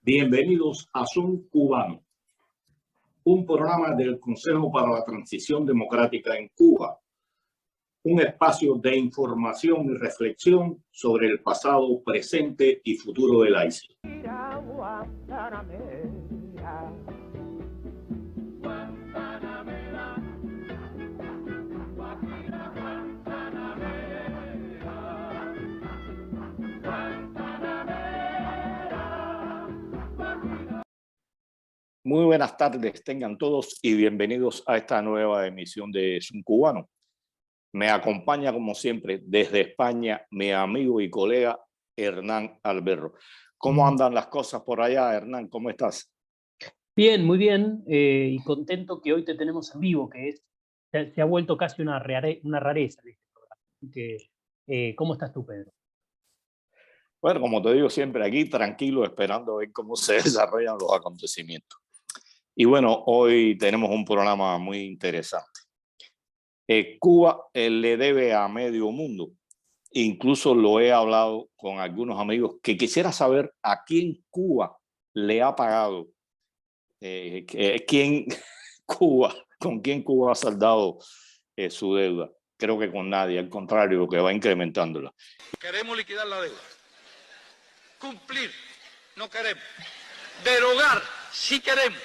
Bienvenidos a Son Cubano, un programa del Consejo para la Transición Democrática en Cuba, un espacio de información y reflexión sobre el pasado, presente y futuro de la isla. Muy buenas tardes, tengan todos y bienvenidos a esta nueva emisión de Son Cubano. Me acompaña, como siempre, desde España, mi amigo y colega Hernán Alberro. ¿Cómo andan las cosas por allá, Hernán? ¿Cómo estás? Bien, muy bien, y contento que hoy te tenemos en vivo, que se ha vuelto casi una rareza de este programa. ¿Cómo estás tú, Pedro? Bueno, como te digo siempre, aquí tranquilo, esperando a ver cómo se desarrollan los acontecimientos. Y bueno, hoy tenemos un programa muy interesante. Cuba le debe a medio mundo. Incluso lo he hablado con algunos amigos que quisiera saber a quién Cuba le ha pagado, con quién Cuba ha saldado su deuda. Creo que con nadie, al contrario, que va incrementándola. Queremos liquidar la deuda. Cumplir, no queremos. Derogar, sí queremos.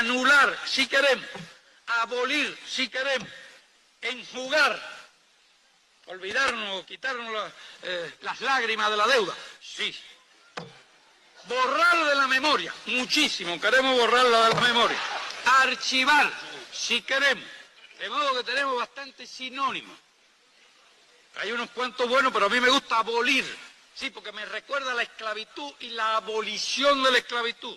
Anular, sí queremos. Abolir, sí queremos. Enjugar, olvidarnos, quitarnos las lágrimas de la deuda, sí. Borrar de la memoria, muchísimo, queremos borrarla de la memoria. Archivar, sí queremos. De modo que tenemos bastantes sinónimos. Hay unos cuantos buenos, pero a mí me gusta abolir. Sí, porque me recuerda a la esclavitud y la abolición de la esclavitud,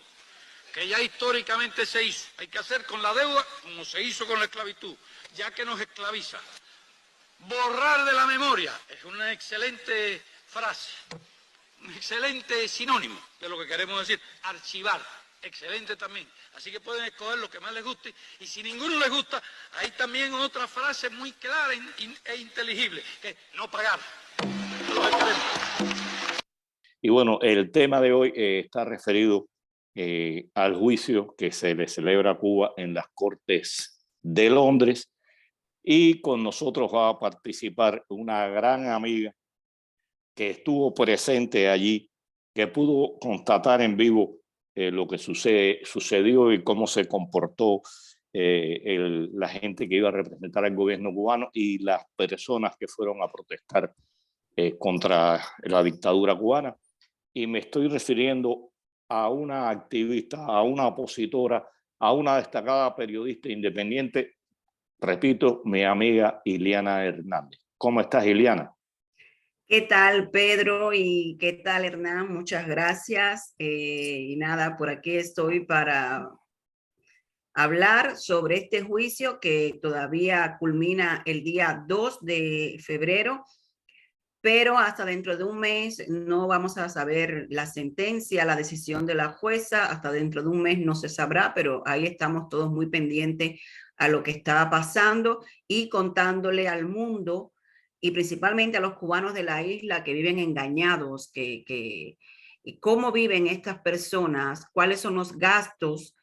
que ya históricamente se hizo. Hay que hacer con la deuda como se hizo con la esclavitud, ya que nos esclaviza. Borrar de la memoria es una excelente frase, un excelente sinónimo de lo que queremos decir. Archivar, excelente también. Así que pueden escoger lo que más les guste, y si ninguno les gusta, hay también otra frase muy clara e inteligible, que es no pagar. Es lo que queremos. Y bueno, el tema de hoy está referido al juicio que se le celebra a Cuba en las Cortes de Londres, y con nosotros va a participar una gran amiga que estuvo presente allí, que pudo constatar en vivo lo que sucedió y cómo se comportó la gente que iba a representar al gobierno cubano y las personas que fueron a protestar contra la dictadura cubana. Y me estoy refiriendo a una activista, a una opositora, a una destacada periodista independiente, repito, mi amiga Iliana Hernández. ¿Cómo estás, Iliana? ¿Qué tal, Pedro? ¿Y qué tal, Hernán? Muchas gracias. Y nada, por aquí estoy para hablar sobre este juicio que todavía culmina el día 2 de febrero, pero hasta dentro de un mes no vamos a saber la sentencia, la decisión de la jueza. Hasta dentro de un mes no se sabrá, pero ahí estamos todos muy pendientes a lo que está pasando y contándole al mundo, y principalmente a los cubanos de la isla que viven engañados, cómo viven estas personas, cuáles son los gastos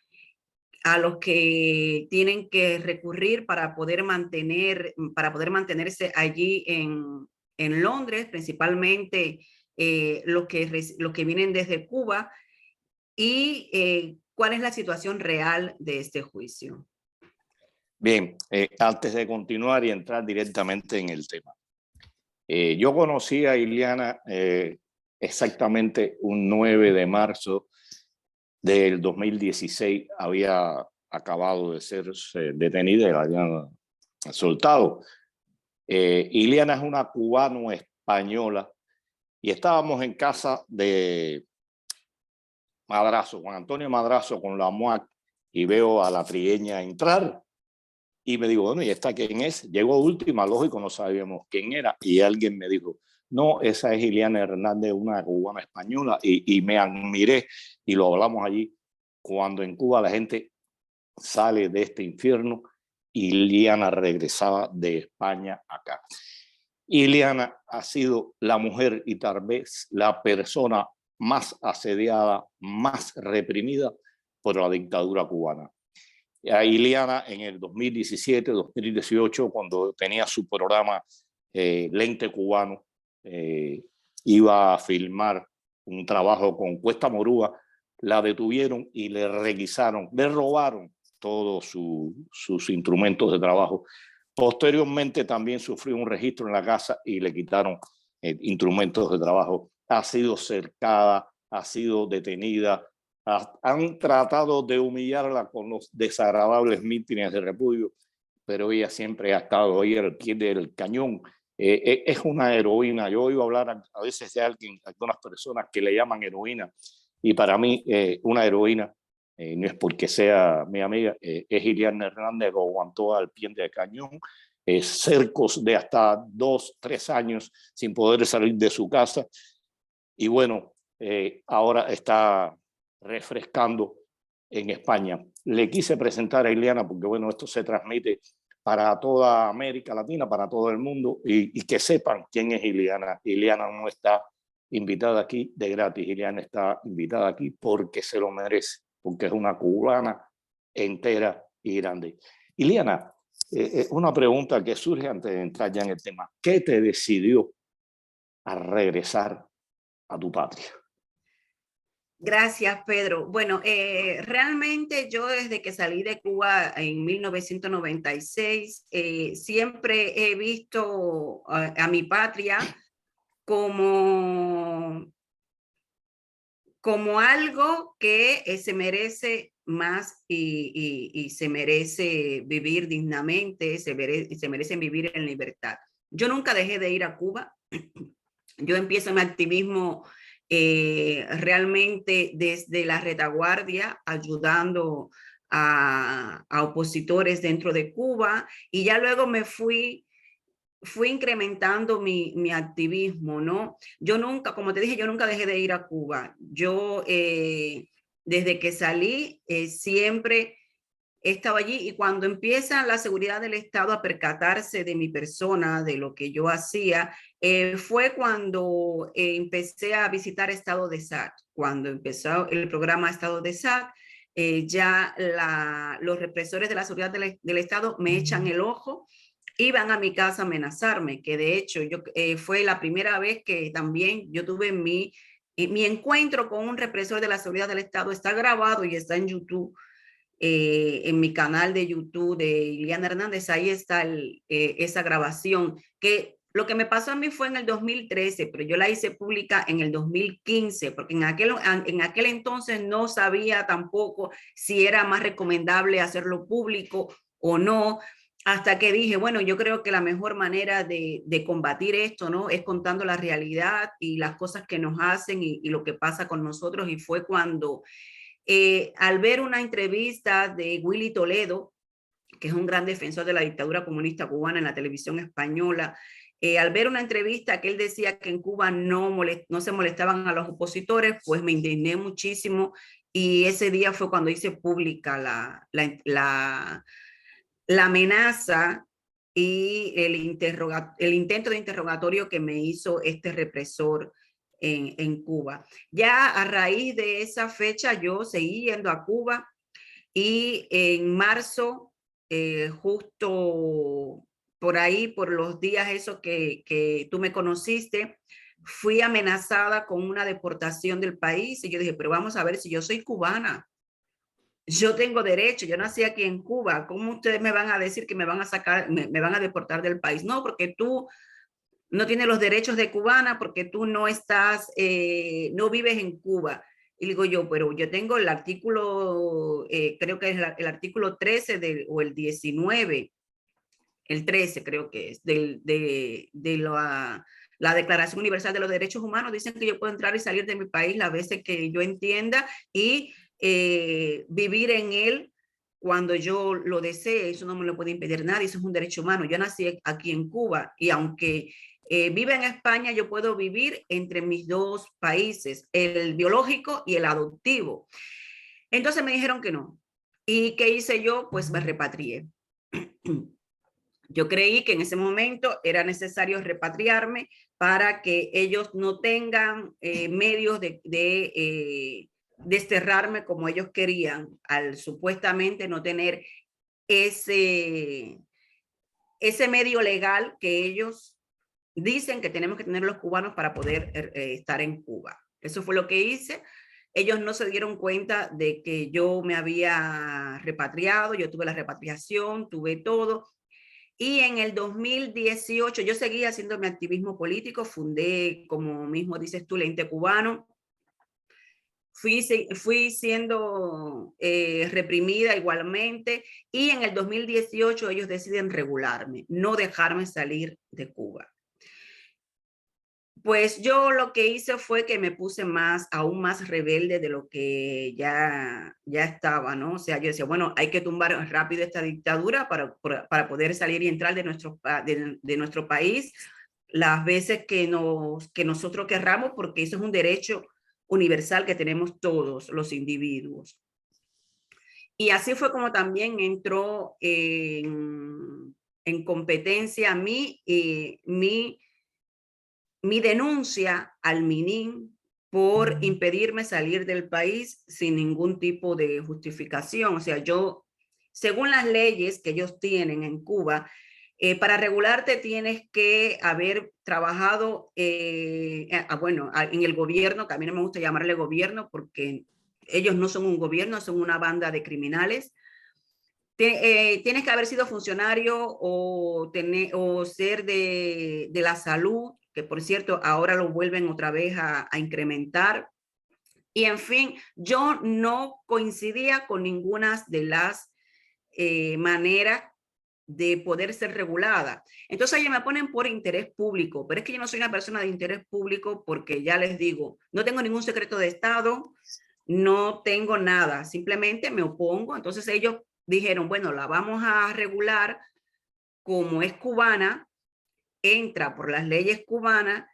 a los que tienen que recurrir para poder mantenerse allí en Londres, principalmente los que vienen desde Cuba, y cuál es la situación real de este juicio. Bien, antes de continuar y entrar directamente en el tema, yo conocí a Iliana exactamente un 9 de marzo del 2016. Había acabado de ser detenida y la habían soltado. Iliana es una cubano-española y estábamos en casa de Madrazo, Juan Antonio Madrazo, con la MUAC, y veo a la trigueña entrar y me digo, bueno, ¿y esta quién es? Llegó última, lógico, no sabíamos quién era, y alguien me dijo, No, esa es Iliana Hernández, una cubana española, y me admiré, y lo hablamos allí, cuando en Cuba la gente sale de este infierno, Iliana regresaba de España acá. Iliana ha sido la mujer y tal vez la persona más asediada, más reprimida por la dictadura cubana. A Iliana en el 2017, 2018, cuando tenía su programa Lente Cubano, iba a filmar un trabajo con Cuesta Morúa, la detuvieron y le requisaron, le robaron todos sus instrumentos de trabajo. Posteriormente también sufrió un registro en la casa y le quitaron instrumentos de trabajo. Ha sido cercada, ha sido detenida, han tratado de humillarla con los desagradables mítines de repudio, pero ella siempre ha estado ahí al pie del cañón. Es una heroína. Yo oigo hablar a veces de algunas personas que le llaman heroína, y para mí una heroína no es porque sea mi amiga, es Iliana Hernández, que aguantó al pie del cañón cercos de hasta 2, 3 años sin poder salir de su casa, y bueno, ahora está refrescando en España. Le quise presentar a Iliana porque bueno, esto se transmite para toda América Latina, para todo el mundo, y que sepan quién es Iliana. Iliana no está invitada aquí de gratis, Iliana está invitada aquí porque se lo merece, porque es una cubana entera y grande. Iliana, una pregunta que surge antes de entrar ya en el tema. ¿Qué te decidió a regresar a tu patria? Gracias, Pedro. Bueno, realmente yo desde que salí de Cuba en 1996, siempre he visto a mi patria como algo que se merece más y se merece vivir dignamente, se merecen vivir en libertad. Yo nunca dejé de ir a Cuba. Yo empiezo mi activismo realmente desde la retaguardia, ayudando a opositores dentro de Cuba, y ya luego me fui incrementando mi activismo, ¿no? Yo nunca, como te dije, yo nunca dejé de ir a Cuba. Yo, desde que salí, siempre estaba allí, y cuando empieza la seguridad del Estado a percatarse de mi persona, de lo que yo hacía, fue cuando empecé a visitar Estado de SAC. Cuando empezó el programa Estado de SAC, ya los represores de la seguridad del Estado me echan el ojo, iban a mi casa a amenazarme, que de hecho fue la primera vez que también yo tuve mi encuentro con un represor de la seguridad del Estado. Está grabado y está en YouTube. En mi canal de YouTube de Iliana Hernández, ahí está esa grabación, que lo que me pasó a mí fue en el 2013, pero yo la hice pública en el 2015, porque en aquel entonces no sabía tampoco si era más recomendable hacerlo público o no, hasta que dije, bueno, yo creo que la mejor manera de combatir esto, ¿no?, es contando la realidad y las cosas que nos hacen y lo que pasa con nosotros. Y fue cuando al ver una entrevista de Willy Toledo, que es un gran defensor de la dictadura comunista cubana en la televisión española, al ver una entrevista que él decía que en Cuba no se molestaban a los opositores, pues me indigné muchísimo, y ese día fue cuando hice pública la amenaza y el intento de interrogatorio que me hizo este represor en Cuba. Ya a raíz de esa fecha yo seguí yendo a Cuba, y en marzo, justo por ahí, por los días esos que tú me conociste, fui amenazada con una deportación del país, y yo dije, pero vamos a ver, si yo soy cubana, yo tengo derecho, yo nací aquí en Cuba, ¿cómo ustedes me van a decir que me van a sacar, me van a deportar del país? No, porque tú no tienes los derechos de cubana, porque tú no estás, no vives en Cuba. Y digo yo, pero yo tengo el artículo, creo que es el artículo 13 o el 19, el 13 creo que es, de la Declaración Universal de los Derechos Humanos. Dicen que yo puedo entrar y salir de mi país las veces que yo entienda, y vivir en él cuando yo lo desee. Eso no me lo puede impedir nadie, eso es un derecho humano. Yo nací aquí en Cuba, y aunque vive en España, yo puedo vivir entre mis dos países, el biológico y el adoptivo. Entonces me dijeron que no. ¿Y qué hice yo? Pues me repatrié. Yo creí que en ese momento era necesario repatriarme para que ellos no tengan medios de desterrarme como ellos querían, al supuestamente no tener ese medio legal que ellos dicen que tenemos que tener los cubanos para poder estar en Cuba. Eso fue lo que hice. Ellos no se dieron cuenta de que yo me había repatriado, yo tuve la repatriación, tuve todo. Y en el 2018 yo seguí haciendo mi activismo político, fundé, como mismo dices tú, el Ente Cubano. Fui siendo reprimida igualmente, y en el 2018 ellos deciden regularme, no dejarme salir de Cuba. Pues yo lo que hice fue que me puse aún más rebelde de lo que ya estaba, ¿no? O sea, yo decía, bueno, hay que tumbar rápido esta dictadura para poder salir y entrar de nuestro país las veces que nosotros querramos, porque eso es un derecho universal que tenemos todos los individuos. Y así fue como también entró en competencia mi denuncia al MININ por impedirme salir del país sin ningún tipo de justificación. O sea, yo, según las leyes que ellos tienen en Cuba, para regularte tienes que haber trabajado, bueno, en el gobierno, que a mí no me gusta llamarle gobierno porque ellos no son un gobierno, son una banda de criminales. Tienes que haber sido funcionario o ser de la salud, que por cierto ahora lo vuelven otra vez a incrementar. Y en fin, yo no coincidía con ninguna de las maneras de poder ser regulada. Entonces ellos me ponen por interés público, pero es que yo no soy una persona de interés público porque ya les digo, no tengo ningún secreto de Estado, no tengo nada, simplemente me opongo. Entonces ellos dijeron, bueno, la vamos a regular como es cubana, entra por las leyes cubanas,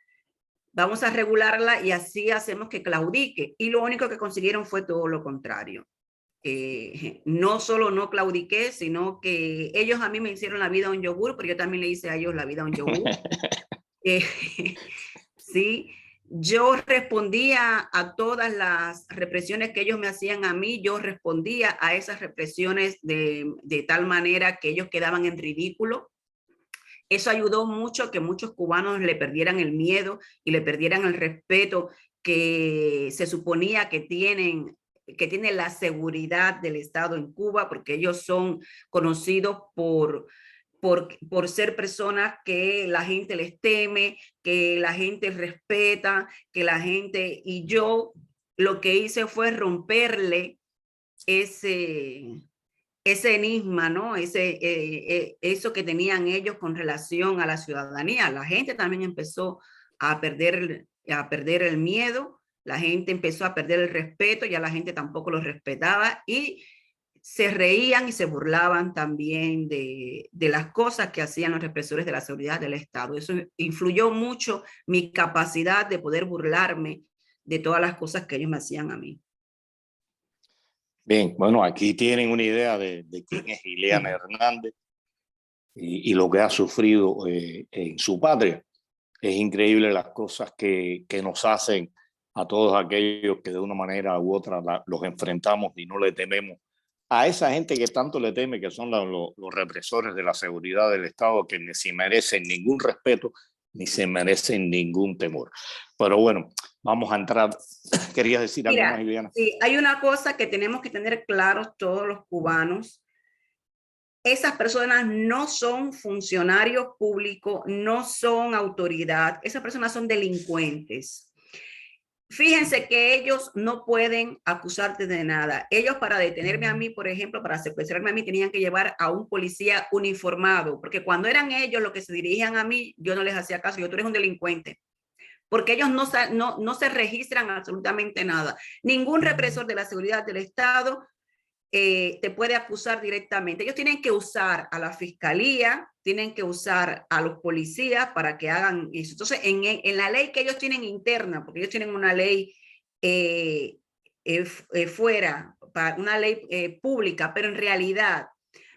vamos a regularla y así hacemos que claudique. Y lo único que consiguieron fue todo lo contrario. No solo no claudiqué, sino que ellos a mí me hicieron la vida un yogur, pero yo también le hice a ellos la vida un yogur. Sí, yo respondía a todas las represiones que ellos me hacían a mí, yo respondía a esas represiones de tal manera que ellos quedaban en ridículo. Eso ayudó mucho que muchos cubanos le perdieran el miedo y le perdieran el respeto que se suponía que tienen la seguridad del Estado en Cuba, porque ellos son conocidos por ser personas que la gente les teme, que la gente respeta, que la gente... Y yo lo que hice fue romperle ese enigma, ¿no? Eso que tenían ellos con relación a la ciudadanía. La gente también empezó a perder el miedo, la gente empezó a perder el respeto, ya la gente tampoco los respetaba y se reían y se burlaban también de las cosas que hacían los represores de la seguridad del Estado. Eso influyó mucho mi capacidad de poder burlarme de todas las cosas que ellos me hacían a mí. Bien, bueno, aquí tienen una idea de quién es Ileana Hernández y lo que ha sufrido en su patria. Es increíble las cosas que nos hacen a todos aquellos que de una manera u otra los enfrentamos y no le tememos a esa gente que tanto le teme, que son los represores de la seguridad del Estado, que ni se merecen ningún respeto ni se merecen ningún temor. Pero bueno, vamos a entrar. ¿Querías decir algo más, Ileana? Sí, hay una cosa que tenemos que tener claros todos los cubanos. Esas personas no son funcionarios públicos, no son autoridad, esas personas son delincuentes. Fíjense que ellos no pueden acusarte de nada. Ellos, para detenerme a mí, por ejemplo, para secuestrarme a mí, tenían que llevar a un policía uniformado, porque cuando eran ellos los que se dirigían a mí, yo no les hacía caso. Yo, tú eres un delincuente, porque ellos no se registran absolutamente nada. Ningún represor de la seguridad del Estado te puede acusar directamente. Ellos tienen que usar a la fiscalía, tienen que usar a los policías para que hagan eso. Entonces, en la ley que ellos tienen interna, porque ellos tienen una ley fuera, una ley pública, pero en realidad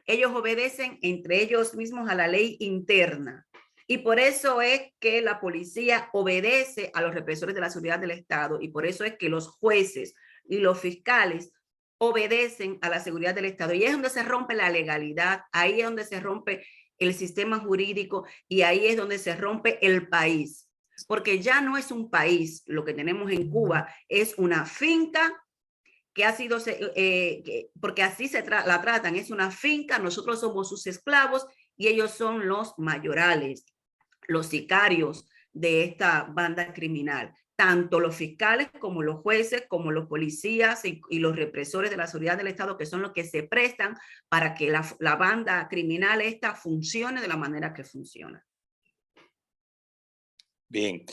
ellos obedecen entre ellos mismos a la ley interna. Y por eso es que la policía obedece a los represores de la seguridad del Estado, y por eso es que los jueces y los fiscales obedecen a la seguridad del Estado. Y es donde se rompe la legalidad, ahí es donde se rompe el sistema jurídico, y ahí es donde se rompe el país. Porque ya no es un país, lo que tenemos en Cuba es una finca que ha sido, porque así la tratan, es una finca, nosotros somos sus esclavos y ellos son los mayorales, los sicarios de esta banda criminal. Tanto los fiscales como los jueces, como los policías y los represores de la seguridad del Estado, que son los que se prestan para que la banda criminal esta funcione de la manera que funciona. Bien,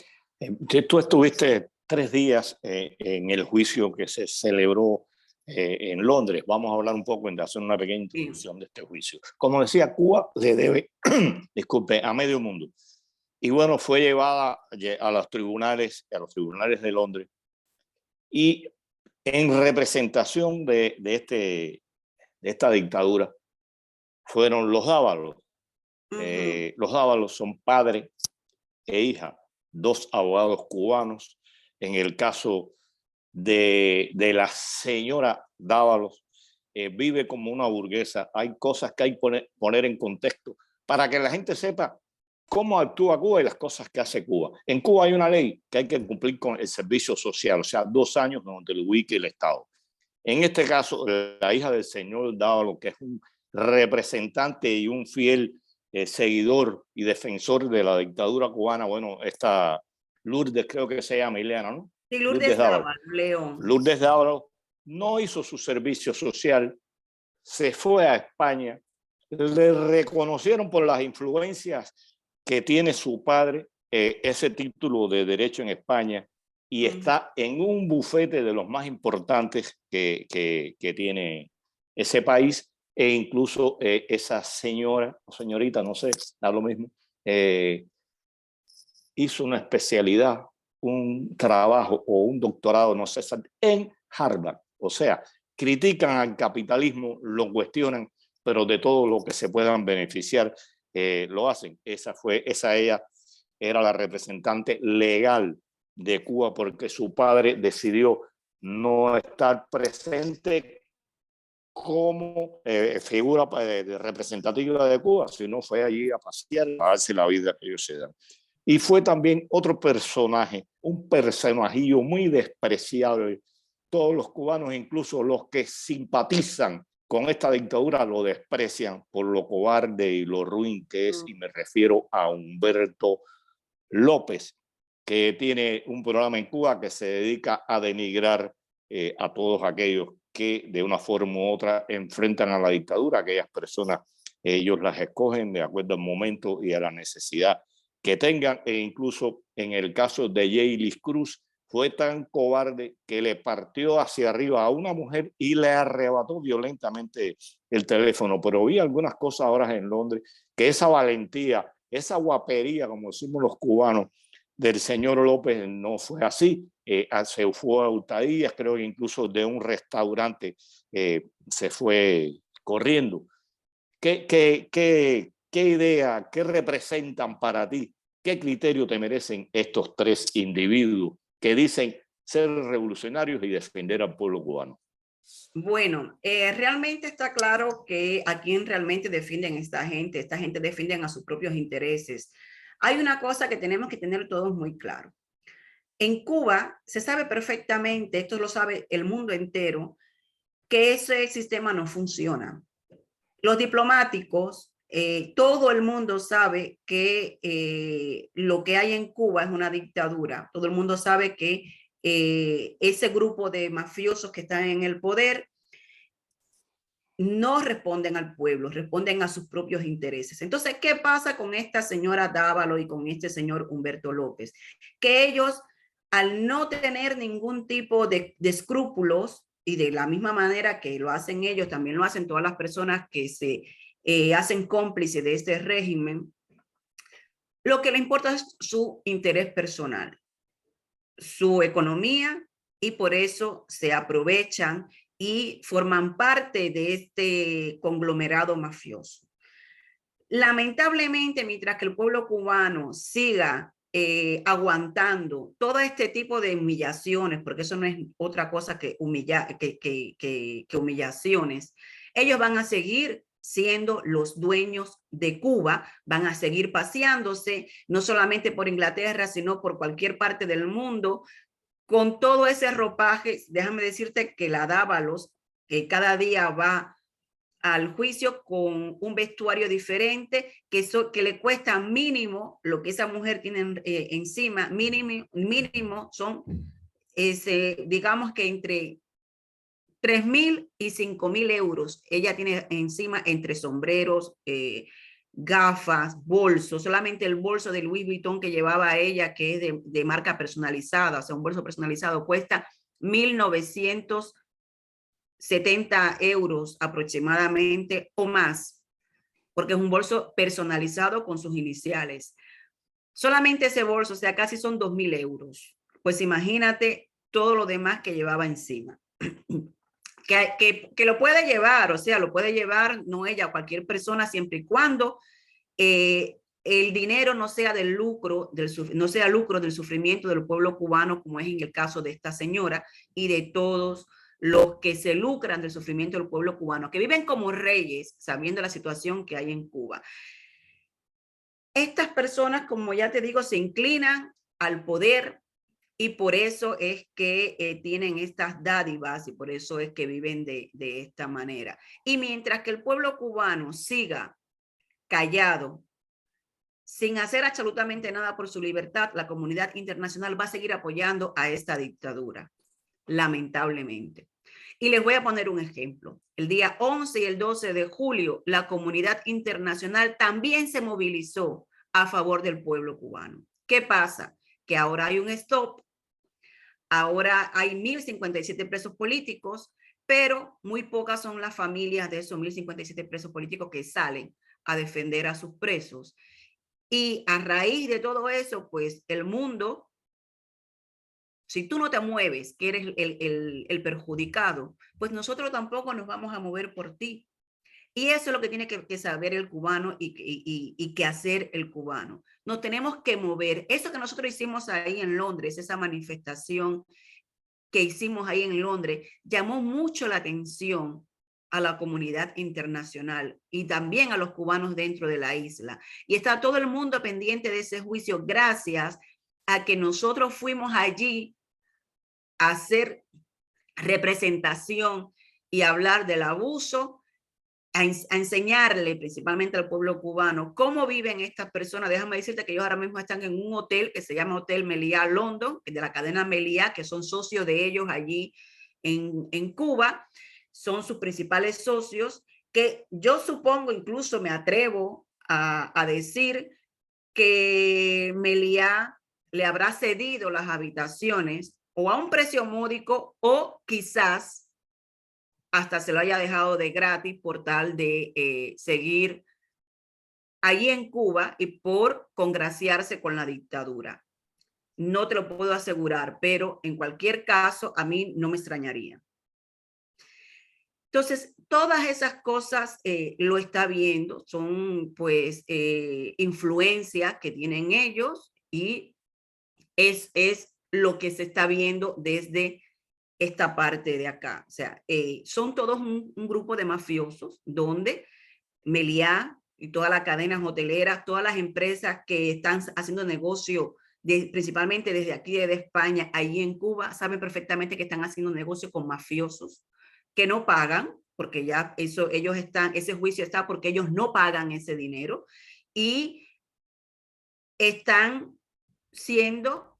tú estuviste 3 días en el juicio que se celebró en Londres. Vamos a hablar un poco, hacer una pequeña introducción de este juicio. Como decía, Cuba le debe, disculpe, a medio mundo. Y bueno, fue llevada a los tribunales de Londres. Y en representación de esta dictadura fueron los Dávalos. Los Dávalos son padre e hija, 2 abogados cubanos. En el caso de la señora Dávalos, vive como una burguesa. Hay cosas que hay que poner en contexto para que la gente sepa cómo actúa Cuba y las cosas que hace Cuba. En Cuba hay una ley que hay que cumplir con el servicio social, o sea, 2 años donde lo ubique el Estado. En este caso, la hija del señor Dávalos, que es un representante y un fiel seguidor y defensor de la dictadura cubana, bueno, esta Lourdes, creo que se llama Ileana, ¿no? Sí, Lourdes Dávalos, León. Lourdes Dávalos no hizo su servicio social, se fue a España, le reconocieron por las influencias que tiene su padre ese título de derecho en España, y está en un bufete de los más importantes que tiene ese país. E incluso esa señora o señorita, no sé, da lo mismo, hizo una especialidad, un trabajo o un doctorado, no sé, en Harvard. O sea, critican al capitalismo, lo cuestionan, pero de todo lo que se puedan beneficiar lo hacen. Ella era la representante legal de Cuba, porque su padre decidió no estar presente como figura representativa de Cuba, sino fue allí a pasear, a darse la vida que ellos se dan. Y fue también otro personaje, un personajillo muy despreciable. Todos los cubanos, incluso los que simpatizan con esta dictadura, lo desprecian por lo cobarde y lo ruin que es, y me refiero a Humberto López, que tiene un programa en Cuba que se dedica a denigrar a todos aquellos que de una forma u otra enfrentan a la dictadura. Aquellas personas, ellos las escogen de acuerdo al momento y a la necesidad que tengan. E incluso en el caso de Yeilis Cruz, fue tan cobarde que le partió hacia arriba a una mujer y le arrebató violentamente el teléfono. Pero vi algunas cosas ahora en Londres, que esa valentía, esa guapería, como decimos los cubanos, del señor López no fue así. Se fue a hurtadillas, creo que incluso de un restaurante se fue corriendo. ¿Qué idea, qué representan para ti? ¿Qué criterio te merecen estos 3 individuos que dicen ser revolucionarios y defender al pueblo cubano? Bueno, realmente está claro que a quién realmente defienden esta gente defienden a sus propios intereses. Hay una cosa que tenemos que tener todos muy claro. En Cuba se sabe perfectamente, esto lo sabe el mundo entero, que ese sistema no funciona. Los diplomáticos, todo el mundo sabe que lo que hay en Cuba es una dictadura. Todo el mundo sabe que ese grupo de mafiosos que están en el poder no responden al pueblo, responden a sus propios intereses. Entonces, ¿qué pasa con esta señora Dávalos y con este señor Humberto López? Que ellos, al no tener ningún tipo de escrúpulos, y de la misma manera que lo hacen ellos, también lo hacen todas las personas que se hacen cómplices de este régimen, lo que le importa es su interés personal, su economía, y por eso se aprovechan y forman parte de este conglomerado mafioso. Lamentablemente, mientras que el pueblo cubano siga aguantando todo este tipo de humillaciones, porque eso no es otra cosa que humillaciones, ellos van a seguir siendo los dueños de Cuba, van a seguir paseándose, no solamente por Inglaterra, sino por cualquier parte del mundo, con todo ese ropaje. Déjame decirte que la Dávalos, que cada día va al juicio con un vestuario diferente, que le cuesta mínimo lo que esa mujer tiene encima, mínimo son, digamos que entre 3.000 y 5.000 euros. Ella tiene encima entre sombreros, gafas, bolsos, solamente el bolso de Louis Vuitton que llevaba ella, que es de marca personalizada, o sea, un bolso personalizado, cuesta 1.970 euros aproximadamente o más, porque es un bolso personalizado con sus iniciales. Solamente ese bolso, o sea, casi son 2.000 euros. Pues imagínate todo lo demás que llevaba encima. Que lo puede llevar, o sea, lo puede llevar no ella, cualquier persona, siempre y cuando el dinero no sea del lucro, no sea lucro del sufrimiento del pueblo cubano, como es en el caso de esta señora y de todos los que se lucran del sufrimiento del pueblo cubano, que viven como reyes, sabiendo la situación que hay en Cuba. Estas personas, como ya te digo, se inclinan al poder, y por eso es que tienen estas dádivas, y por eso es que viven de esta manera. Y mientras que el pueblo cubano siga callado, sin hacer absolutamente nada por su libertad, la comunidad internacional va a seguir apoyando a esta dictadura, lamentablemente. Y les voy a poner un ejemplo. El día 11 y el 12 de julio, la comunidad internacional también se movilizó a favor del pueblo cubano. ¿Qué pasa? Que ahora hay un stop. Ahora hay 1.057 presos políticos, pero muy pocas son las familias de esos 1.057 presos políticos que salen a defender a sus presos. Y a raíz de todo eso, pues el mundo, si tú no te mueves, que eres el perjudicado, pues nosotros tampoco nos vamos a mover por ti. Y eso es lo que tiene que saber el cubano y que hacer el cubano. Nos tenemos que mover. Eso que nosotros hicimos ahí en Londres, esa manifestación que hicimos ahí en Londres, llamó mucho la atención a la comunidad internacional y también a los cubanos dentro de la isla. Y está todo el mundo pendiente de ese juicio gracias a que nosotros fuimos allí a hacer representación y hablar del abuso, a enseñarle principalmente al pueblo cubano cómo viven estas personas. Déjame decirte que ellos ahora mismo están en un hotel que se llama Hotel Meliá London, de la cadena Meliá, que son socios de ellos allí en Cuba. Son sus principales socios, que yo supongo, incluso me atrevo a decir que Meliá le habrá cedido las habitaciones o a un precio módico o quizás hasta se lo haya dejado de gratis por tal de seguir allí en Cuba y por congraciarse con la dictadura. No te lo puedo asegurar, pero en cualquier caso a mí no me extrañaría. Entonces, todas esas cosas lo está viendo, son pues influencias que tienen ellos y es lo que se está viendo desde esta parte de acá. O sea, son todos un grupo de mafiosos donde Meliá y todas las cadenas hoteleras, todas las empresas que están haciendo negocio, principalmente desde aquí, desde España, allí en Cuba, saben perfectamente que están haciendo negocio con mafiosos que no pagan, porque ya eso, ellos están, ese juicio está porque ellos no pagan ese dinero y están siendo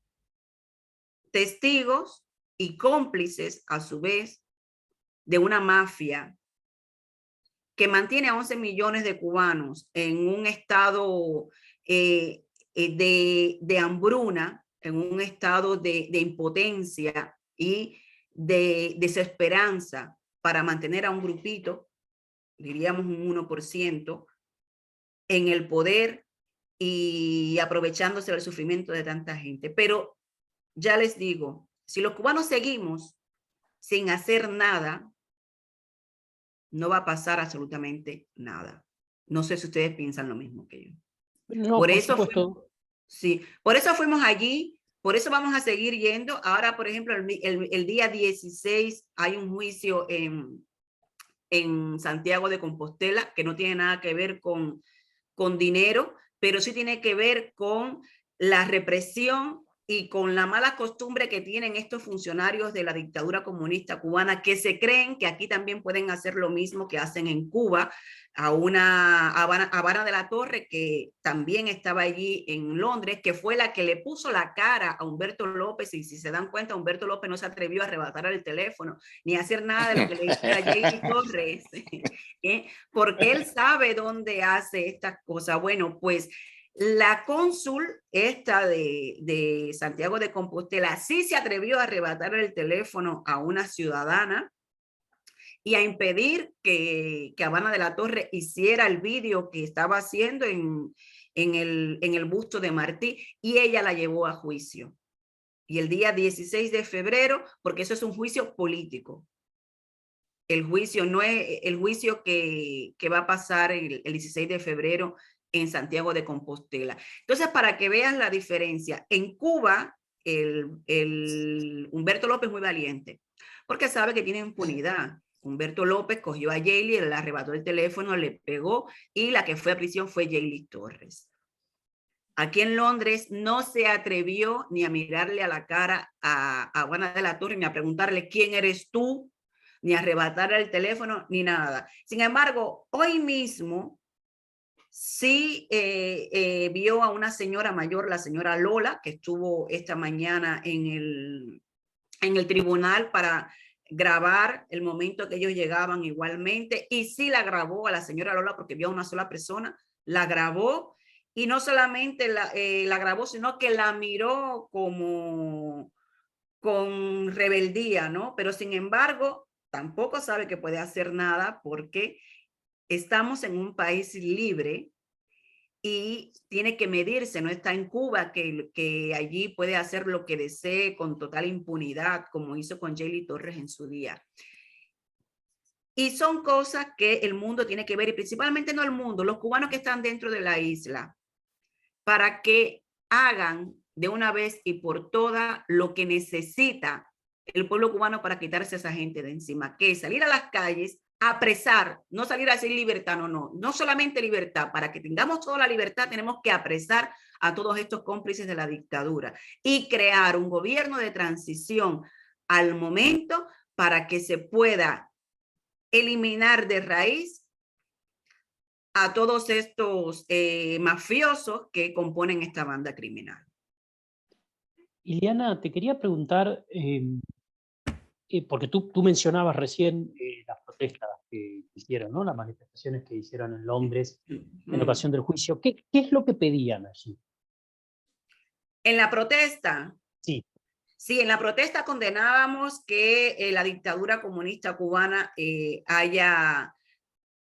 testigos y cómplices a su vez de una mafia que mantiene a 11 millones de cubanos en un estado de hambruna, en un estado de impotencia y de desesperanza para mantener a un grupito, diríamos un 1%, en el poder y aprovechándose del sufrimiento de tanta gente. Pero ya les digo, si los cubanos seguimos sin hacer nada, no va a pasar absolutamente nada. No sé si ustedes piensan lo mismo que yo. No, por eso supuesto. Sí, por eso fuimos allí, por eso vamos a seguir yendo. Ahora, por ejemplo, el día 16 hay un juicio en Santiago de Compostela que no tiene nada que ver con dinero, pero sí tiene que ver con la represión y con la mala costumbre que tienen estos funcionarios de la dictadura comunista cubana, que se creen que aquí también pueden hacer lo mismo que hacen en Cuba, a Habana de la Torre, que también estaba allí en Londres, que fue la que le puso la cara a Humberto López, y si se dan cuenta, Humberto López no se atrevió a arrebatar el teléfono, ni a hacer nada de lo que le hizo a Jaylee Torres, porque él sabe dónde hace estas cosas. Bueno, pues la cónsul esta de Santiago de Compostela sí se atrevió a arrebatar el teléfono a una ciudadana y a impedir que Habana de la Torre hiciera el vídeo que estaba haciendo en el busto de Martí, y ella la llevó a juicio. Y el día 16 de febrero, porque eso es un juicio político, el juicio no es el juicio que va a pasar el 16 de febrero en Santiago de Compostela. Entonces, para que veas la diferencia, en Cuba, el Humberto López es muy valiente, porque sabe que tiene impunidad. Humberto López cogió a Jaylee, le arrebató el teléfono, le pegó, y la que fue a prisión fue Jaylee Torres. Aquí en Londres no se atrevió ni a mirarle a la cara a Habana de la Torre, ni a preguntarle quién eres tú, ni a arrebatar el teléfono, ni nada. Sin embargo, hoy mismo sí vio a una señora mayor, la señora Lola, que estuvo esta mañana en el tribunal para grabar el momento que ellos llegaban igualmente, y sí la grabó a la señora Lola porque vio a una sola persona, la grabó, y no solamente la grabó, sino que la miró como con rebeldía, ¿no? Pero sin embargo, tampoco sabe que puede hacer nada porque estamos en un país libre y tiene que medirse, no está en Cuba, que allí puede hacer lo que desee con total impunidad, como hizo con Jaylee Torres en su día. Y son cosas que el mundo tiene que ver, y principalmente no el mundo, los cubanos que están dentro de la isla, para que hagan de una vez y por todas lo que necesita el pueblo cubano para quitarse a esa gente de encima, que es salir a las calles, apresar, no salir a decir libertad, no solamente libertad. Para que tengamos toda la libertad tenemos que apresar a todos estos cómplices de la dictadura y crear un gobierno de transición al momento para que se pueda eliminar de raíz a todos estos mafiosos que componen esta banda criminal. Iliana, te quería preguntar, porque tú mencionabas recién las protestas que hicieron, ¿no? Las manifestaciones que hicieron en Londres en ocasión del juicio. ¿Qué es lo que pedían allí? En la protesta. Sí. Sí, en la protesta condenábamos que la dictadura comunista cubana haya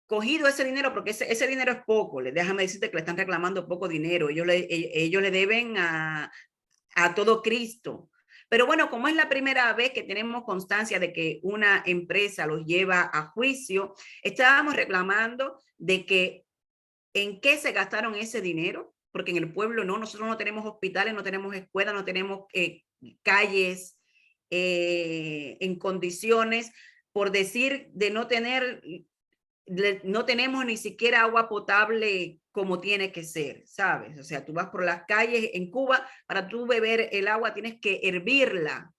cogido ese dinero, porque ese dinero es poco. Déjame decirte que le están reclamando poco dinero. Ellos le deben a todo Cristo. Pero bueno, como es la primera vez que tenemos constancia de que una empresa los lleva a juicio, estábamos reclamando de que en qué se gastaron ese dinero, porque en el pueblo nosotros no tenemos hospitales, no tenemos escuelas, no tenemos calles en condiciones, por decir de no tener, no tenemos ni siquiera agua potable como tiene que ser, ¿sabes? O sea, tú vas por las calles en Cuba, para tú beber el agua tienes que hervirla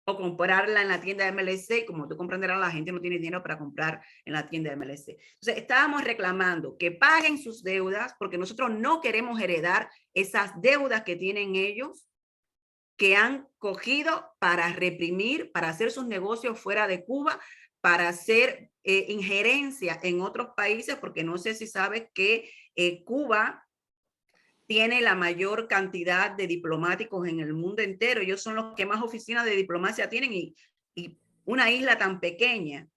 o comprarla en la tienda de MLC. Como tú comprenderás, la gente no tiene dinero para comprar en la tienda de MLC. Entonces, estábamos reclamando que paguen sus deudas, porque nosotros no queremos heredar esas deudas que tienen ellos, que han cogido para reprimir, para hacer sus negocios fuera de Cuba, para hacer injerencia en otros países, porque no sé si sabes que Cuba tiene la mayor cantidad de diplomáticos en el mundo entero. Ellos son los que más oficinas de diplomacia tienen, y y una isla tan pequeña,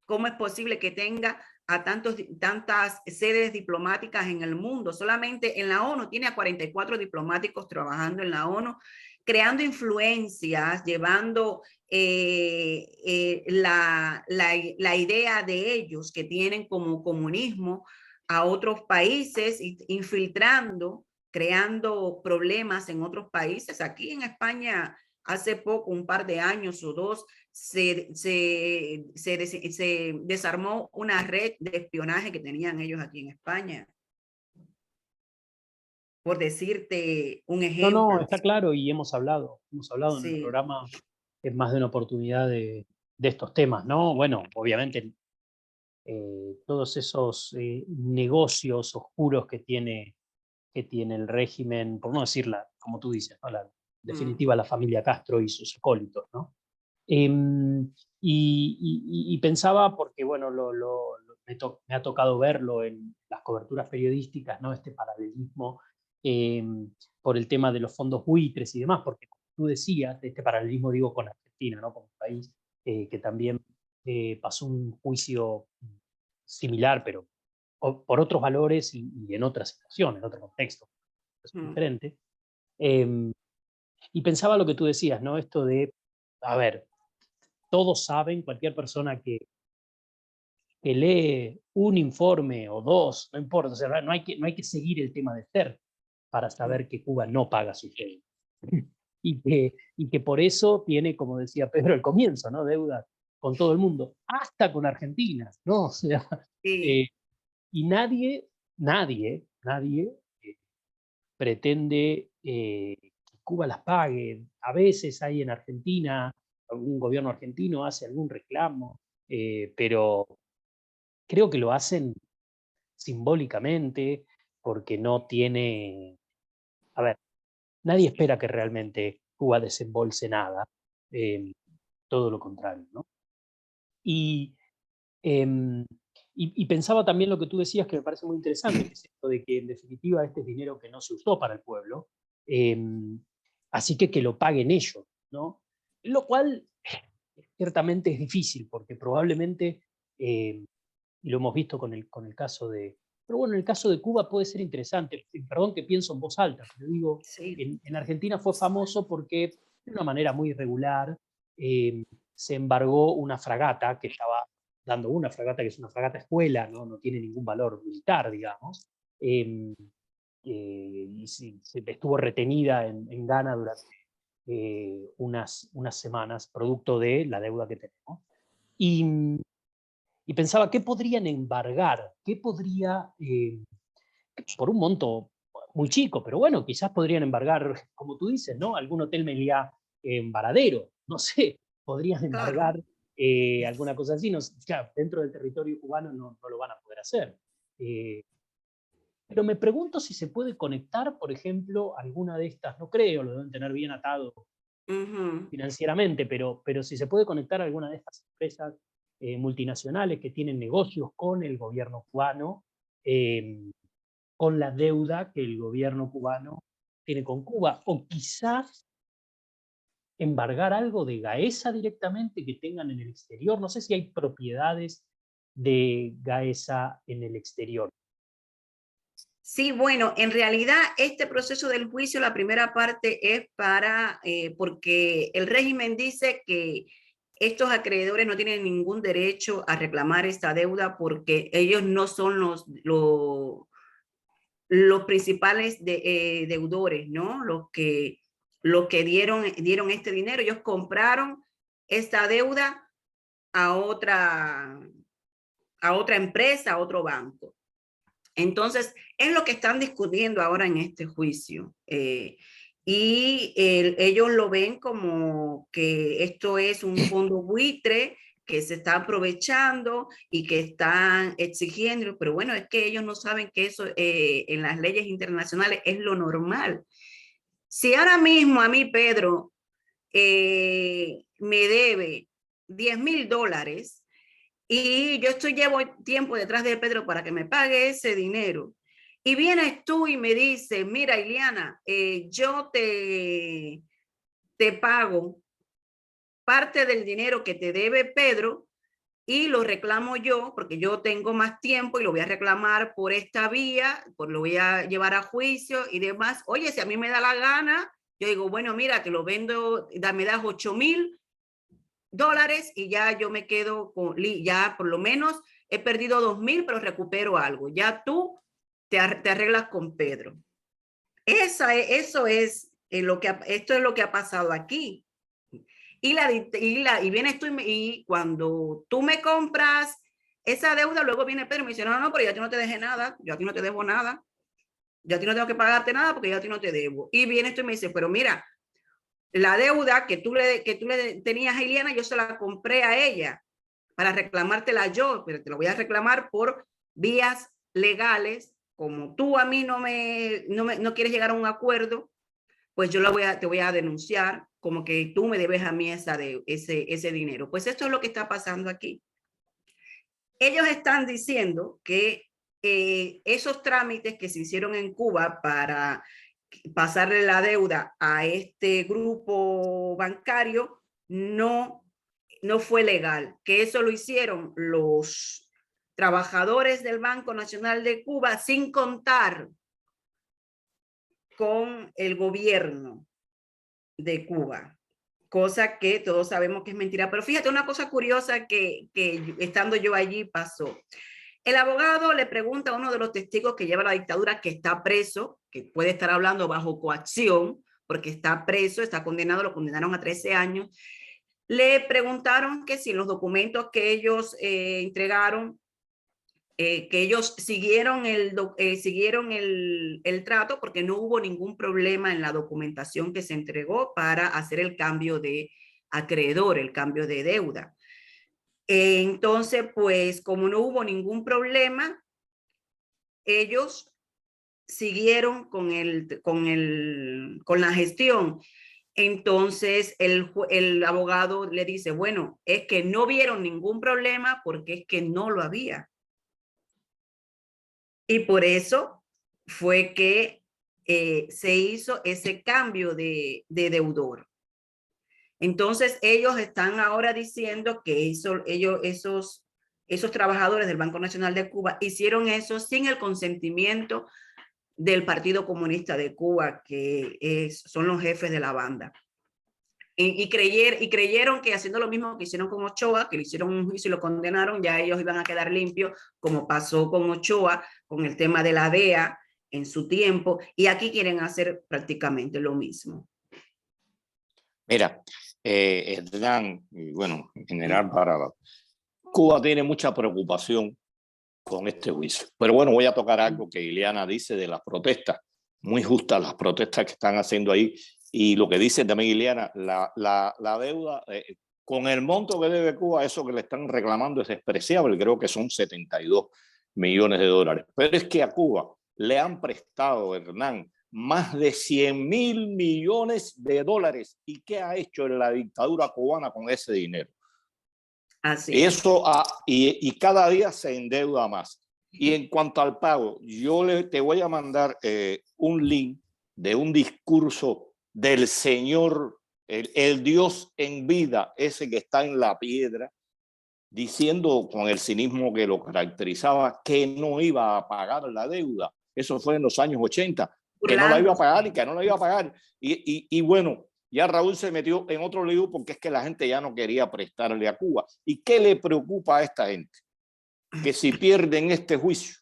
¿cómo es posible que tenga a tantas sedes diplomáticas en el mundo? Solamente en la ONU tiene a 44 diplomáticos trabajando en la ONU, creando influencias, llevando la idea de ellos que tienen como comunismo a otros países, infiltrando, creando problemas en otros países. Aquí en España, hace poco, un par de años o dos, se desarmó una red de espionaje que tenían ellos aquí en España, por decirte un No, no, ejemplo. está claro y hemos hablado en el Sí. programa en más de una oportunidad de estos temas, ¿no? Bueno, obviamente todos esos negocios oscuros que tiene el régimen, por no decirla, como tú dices, ¿no? En definitiva la familia Castro y sus acólitos, ¿no? Y pensaba, porque bueno, me ha tocado verlo en las coberturas periodísticas, ¿no? Este paralelismo por el tema de los fondos buitres y demás, porque como tú decías, este paralelismo digo con Argentina, ¿no? Como un país que también pasó un juicio similar, pero por otros valores y en otra situación, en otro contexto, es diferente. Y pensaba lo que tú decías, ¿no? Esto de, a ver, todos saben, cualquier persona que lee un informe o dos, no importa, o sea, no hay que seguir el tema de CER para saber que Cuba no paga sus deudas. Y que por eso tiene, como decía Pedro al comienzo, ¿no? Deudas con todo el mundo, hasta con Argentina, ¿no? O sea, Sí. y nadie pretende que Cuba las pague. A veces hay en Argentina, algún gobierno argentino hace algún reclamo, pero creo que lo hacen simbólicamente porque no tiene, a ver, nadie espera que realmente Cuba desembolse nada, eh, todo lo contrario, ¿no? Y, em, y pensaba también lo que tú decías que me parece muy interesante, que es esto de que en definitiva este es dinero que no se usó para el pueblo, así que lo paguen ellos, ¿no? Lo cual ciertamente es difícil porque probablemente, y lo hemos visto con el caso de, pero bueno, en el caso de Cuba puede ser interesante, perdón que pienso en voz alta, pero digo, Sí. en Argentina fue famoso porque de una manera muy irregular se embargó una fragata que estaba dando una fragata que es una fragata escuela, no tiene ningún valor militar, digamos, y estuvo retenida en Ghana durante unas semanas, producto de la deuda que tenemos. Y pensaba, ¿qué podrían embargar? ¿Qué podría, por un monto muy chico, pero bueno, quizás podrían embargar, como tú dices, ¿no? Algún hotel Meliá en Varadero, no sé, podrían Claro. embargar alguna cosa así. No, claro, dentro del territorio cubano no lo van a poder hacer. Eh, pero me pregunto si se puede conectar, por ejemplo, alguna de estas, no creo, lo deben tener bien atado Ujú. financieramente, pero si se puede conectar alguna de estas empresas multinacionales que tienen negocios con el gobierno cubano, eh, con la deuda que el gobierno cubano tiene con Cuba, o quizás embargar algo de Gaesa directamente que tengan en el exterior. No sé si hay propiedades de Gaesa en el exterior. Sí, bueno, en realidad este proceso del juicio, la primera parte es porque el régimen dice que estos acreedores no tienen ningún derecho a reclamar esta deuda porque ellos no son los principales deudores, ¿no? Los que dieron este dinero. Ellos compraron esta deuda a otra empresa, a otro banco. Entonces, es lo que están discutiendo ahora en este juicio. Ellos lo ven como que esto es un fondo buitre que se está aprovechando y que están exigiendo, pero bueno, es que ellos no saben que eso en las leyes internacionales es lo normal. Si ahora mismo a mí, Pedro, me debe $10,000 y yo llevo tiempo detrás de Pedro para que me pague ese dinero. Y vienes tú y me dices, mira, Ileana, yo te pago parte del dinero que te debe Pedro y lo reclamo yo, porque yo tengo más tiempo y lo voy a reclamar por esta vía, lo voy a llevar a juicio y demás. Oye, si a mí me da la gana, yo digo, bueno, mira, te lo vendo, me das $8,000 y ya yo me quedo con, ya por lo menos he perdido 2,000, pero recupero algo. Ya tú te arreglas con Pedro. Esto es lo que ha pasado aquí. Y vienes tú y cuando tú me compras esa deuda, luego viene Pedro y me dice, no, pero yo a ti no te dejé nada, yo a ti no te debo nada, yo a ti no tengo que pagarte nada porque yo a ti no te debo. Y vienes tú y me dice, pero mira, la deuda que tú le tenías a Ileana, yo se la compré a ella para reclamártela yo, pero te lo voy a reclamar por vías legales. Como tú a mí no quieres llegar a un acuerdo, pues yo te voy a denunciar como que tú me debes a mí ese dinero. Pues esto es lo que está pasando aquí. Ellos están diciendo que esos trámites que se hicieron en Cuba para pasarle la deuda a este grupo bancario no fue legal, que eso lo hicieron los trabajadores del Banco Nacional de Cuba sin contar con el gobierno de Cuba, cosa que todos sabemos que es mentira. Pero fíjate, una cosa curiosa que estando yo allí pasó. El abogado le pregunta a uno de los testigos que lleva la dictadura, que está preso, que puede estar hablando bajo coacción, porque está preso, está condenado, lo condenaron a 13 años. Le preguntaron que si los documentos que ellos entregaron, que ellos siguieron el trato, porque no hubo ningún problema en la documentación que se entregó para hacer el cambio de acreedor, el cambio de deuda. Entonces, pues como no hubo ningún problema, ellos siguieron con la gestión. Entonces el abogado le dice, bueno, es que no vieron ningún problema porque es que no lo había. Y por eso fue que se hizo ese cambio de deudor. Entonces ellos están ahora diciendo que esos trabajadores del Banco Nacional de Cuba hicieron eso sin el consentimiento del Partido Comunista de Cuba, que son los jefes de la banda. Y creyeron que haciendo lo mismo que hicieron con Ochoa, que le hicieron un juicio y lo condenaron, ya ellos iban a quedar limpios, como pasó con Ochoa, con el tema de la DEA en su tiempo, y aquí quieren hacer prácticamente lo mismo. Mira, Hernán, bueno, en general para Cuba tiene mucha preocupación con este juicio. Pero bueno, voy a tocar algo que Ileana dice de las protestas, muy justas las protestas que están haciendo ahí. Y lo que dice también Ileana, la deuda, con el monto que debe Cuba, eso que le están reclamando es despreciable, creo que son 72 millones de dólares. Pero es que a Cuba le han prestado, Hernán, más de 100.000 millones de dólares. ¿Y qué ha hecho la dictadura cubana con ese dinero? Así eso y cada día se endeuda más. Y en cuanto al pago, te voy a mandar un link de un discurso del Señor, el Dios en vida, ese que está en la piedra, diciendo con el cinismo que lo caracterizaba que no iba a pagar la deuda. Eso fue en los años 80, que no la iba a pagar y que no la iba a pagar. Y bueno, ya Raúl se metió en otro lío porque es que la gente ya no quería prestarle a Cuba. ¿Y qué le preocupa a esta gente? Que si pierden este juicio,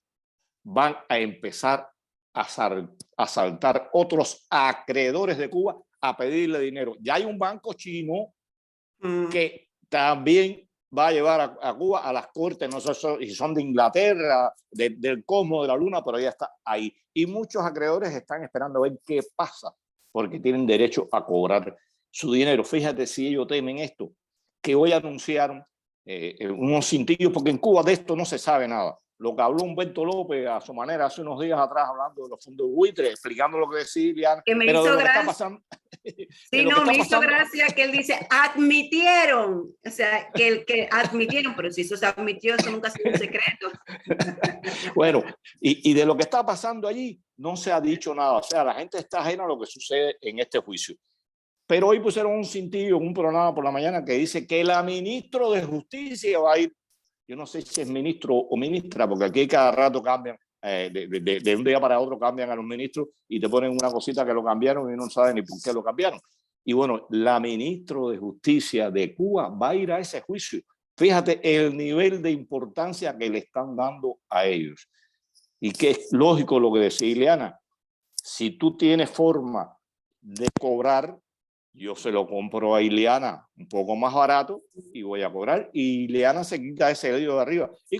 van a empezar a saltar otros acreedores de Cuba a pedirle dinero. Ya hay un banco chino que también va a llevar a Cuba a las cortes, no sé si son de Inglaterra, del Cosmo, de la Luna, pero ya está ahí. Y muchos acreedores están esperando a ver qué pasa, porque tienen derecho a cobrar su dinero. Fíjate si ellos temen esto, que hoy anunciaron unos cintillos, porque en Cuba de esto no se sabe nada. Lo que habló Humberto López a su manera hace unos días atrás, hablando de los fondos buitres, explicando lo que decía Ileana, pero de lo que está pasando. Sí, no, me hizo gracia que él dice, admitieron, o sea, que admitieron, pero si eso se admitió, eso nunca ha sido un secreto. Bueno, y de lo que está pasando allí no se ha dicho nada, o sea, la gente está ajena a lo que sucede en este juicio. Pero hoy pusieron un cintillo en un programa por la mañana que dice que la ministra de Justicia va a ir. Yo no sé si es ministro o ministra, porque aquí cada rato cambian, de un día para otro cambian a los ministros y te ponen una cosita que lo cambiaron y no saben ni por qué lo cambiaron. Y bueno, la ministra de Justicia de Cuba va a ir a ese juicio. Fíjate el nivel de importancia que le están dando a ellos. Y que es lógico lo que decía Ileana. Si tú tienes forma de cobrar, yo se lo compro a Ileana un poco más barato y voy a cobrar. Y Ileana se quita ese dedo de arriba. Y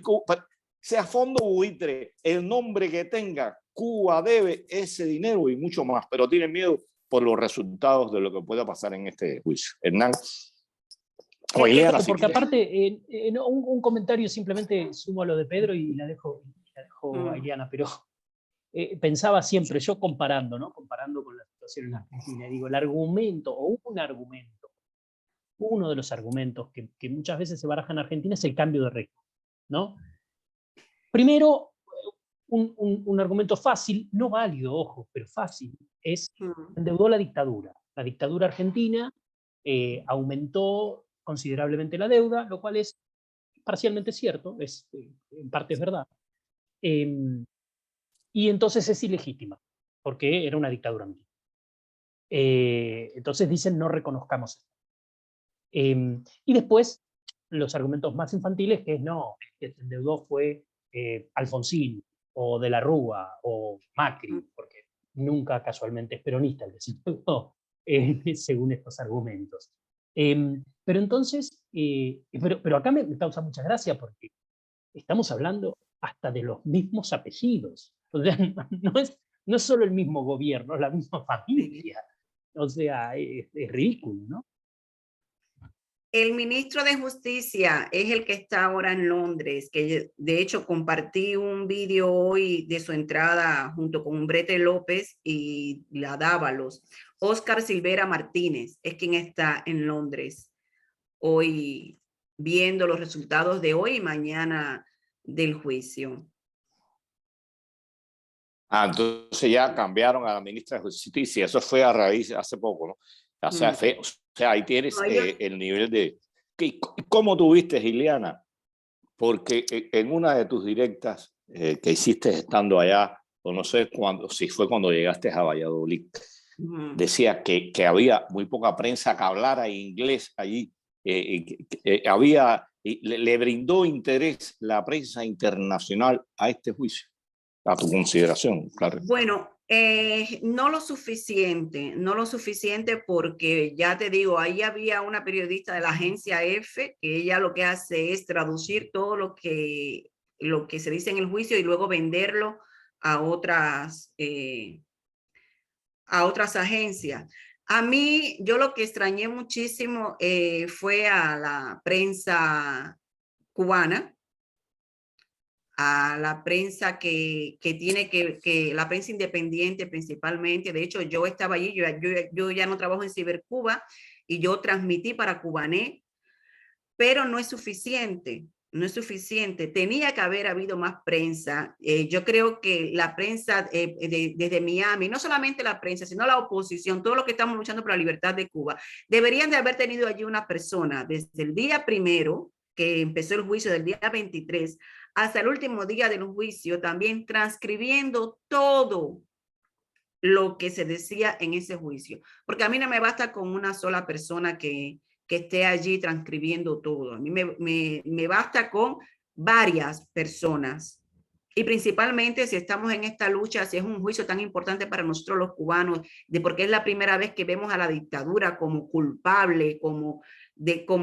sea fondo buitre, el nombre que tenga, Cuba debe ese dinero y mucho más, pero tiene miedo por los resultados de lo que pueda pasar en este juicio. Hernán. O Ileana, porque aparte, un comentario simplemente sumo a lo de Pedro y la dejo a Ileana, pero pensaba siempre, yo comparando, ¿no? Comparando con la situación en Argentina, digo, el argumento, o uno de los argumentos que muchas veces se baraja en Argentina es el cambio de régimen, ¿no? Primero, un argumento fácil, no válido, ojo, pero fácil, es endeudó la dictadura. La dictadura argentina aumentó considerablemente la deuda, lo cual es parcialmente cierto, en parte es verdad. Y entonces es ilegítima, porque era una dictadura militar. Entonces dicen no reconozcamos esto. Y después los argumentos más infantiles, que es no, el que se endeudó fue Alfonsín, o De la Rúa, o Macri, porque nunca casualmente es peronista el que se endeudó, según estos argumentos. Pero entonces, pero acá me causa mucha gracia porque estamos hablando hasta de los mismos apellidos. O sea, no es solo el mismo gobierno, es la misma familia. O sea, es ridículo, ¿no? El ministro de Justicia es el que está ahora en Londres, que de hecho compartí un vídeo hoy de su entrada junto con Brete López y la Dávalos. Óscar Silvera Martínez es quien está en Londres hoy viendo los resultados de hoy y mañana del juicio. Entonces ya cambiaron a la ministra de Justicia. Eso fue a raíz hace poco, ¿no? O sea, ahí tienes el nivel de... ¿Cómo tuviste, Ileana? Porque en una de tus directas que hiciste estando allá, o no sé cuándo, si fue cuando llegaste a Valladolid, decía que había muy poca prensa que hablara inglés allí. Le brindó interés la prensa internacional a este juicio, a tu consideración, claro. Bueno, no lo suficiente porque ya te digo, ahí había una periodista de la agencia F que ella lo que hace es traducir todo lo que se dice en el juicio y luego venderlo a otras agencias. A mí, yo lo que extrañé muchísimo fue a la prensa cubana, a la prensa que tiene la prensa independiente principalmente. De hecho, yo estaba allí, yo ya no trabajo en Cibercuba y yo transmití para Cubanet, pero no es suficiente. No es suficiente, tenía que haber habido más prensa. Yo creo que la prensa desde Miami, no solamente la prensa, sino la oposición, todo lo que estamos luchando por la libertad de Cuba, deberían de haber tenido allí una persona desde el día primero, que empezó el juicio del día 23, hasta el último día del juicio, también transcribiendo todo lo que se decía en ese juicio. Porque a mí no me basta con una sola persona que esté allí transcribiendo todo. A mí me basta con varias personas. Y principalmente si estamos en esta lucha, si es un juicio tan importante para nosotros los cubanos, porque es la primera vez que vemos a la dictadura como culpable, como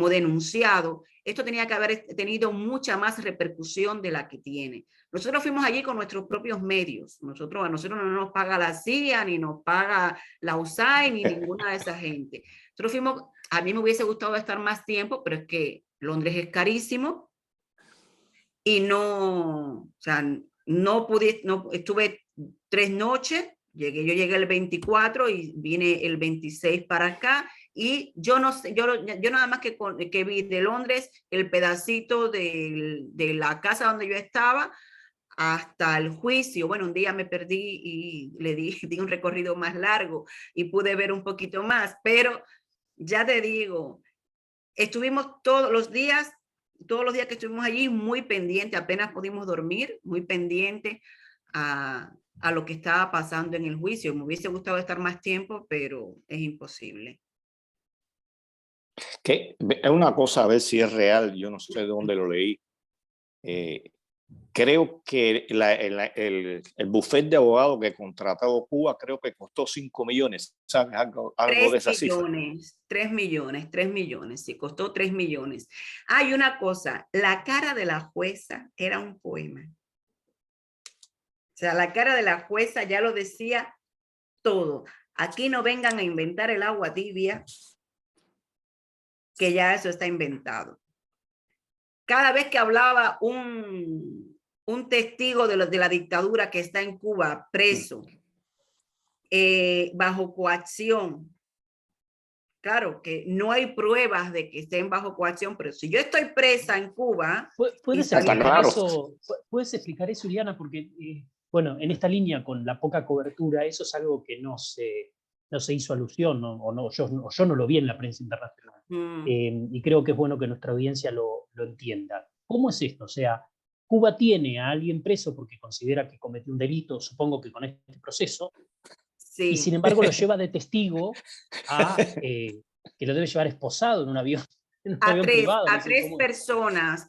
denunciado, esto tenía que haber tenido mucha más repercusión de la que tiene. Nosotros fuimos allí con nuestros propios medios. A nosotros no nos paga la CIA, ni nos paga la USAID, ni ninguna de esa gente. Nosotros fuimos, a mí me hubiese gustado estar más tiempo, pero es que Londres es carísimo y no pude, estuve 3 noches, yo llegué el 24 y vine el 26 para acá. Y yo no sé, yo nada más que vi de Londres el pedacito de la casa donde yo estaba hasta el juicio. Bueno, un día me perdí y le di un recorrido más largo y pude ver un poquito más, pero ya te digo, estuvimos todos los días que estuvimos allí muy pendientes, apenas pudimos dormir, muy pendientes a lo que estaba pasando en el juicio. Me hubiese gustado estar más tiempo, pero es imposible. Que es una cosa, a ver si es real, yo no sé de dónde lo leí. Creo que el buffet de abogados que contrató Cuba, creo que costó 5 millones, ¿sabes? Algo de esa cifra. 3 millones, sí, costó 3 millones. Hay una cosa, la cara de la jueza era un poema. O sea, la cara de la jueza ya lo decía todo. Aquí no vengan a inventar el agua tibia, que ya eso está inventado. Cada vez que hablaba un testigo de la dictadura que está en Cuba preso, bajo coacción, claro que no hay pruebas de que estén bajo coacción, pero si yo estoy presa en Cuba... ¿Puedes explicar eso, Ileana? Porque, bueno, en esta línea, con la poca cobertura, eso es algo que no se hizo alusión, yo no lo vi en la prensa internacional. Y creo que es bueno que nuestra audiencia lo entienda. ¿Cómo es esto? O sea, Cuba tiene a alguien preso porque considera que cometió un delito, supongo que con este proceso, sí. Y sin embargo lo lleva de testigo que lo debe llevar esposado en un avión, privado. A tres personas.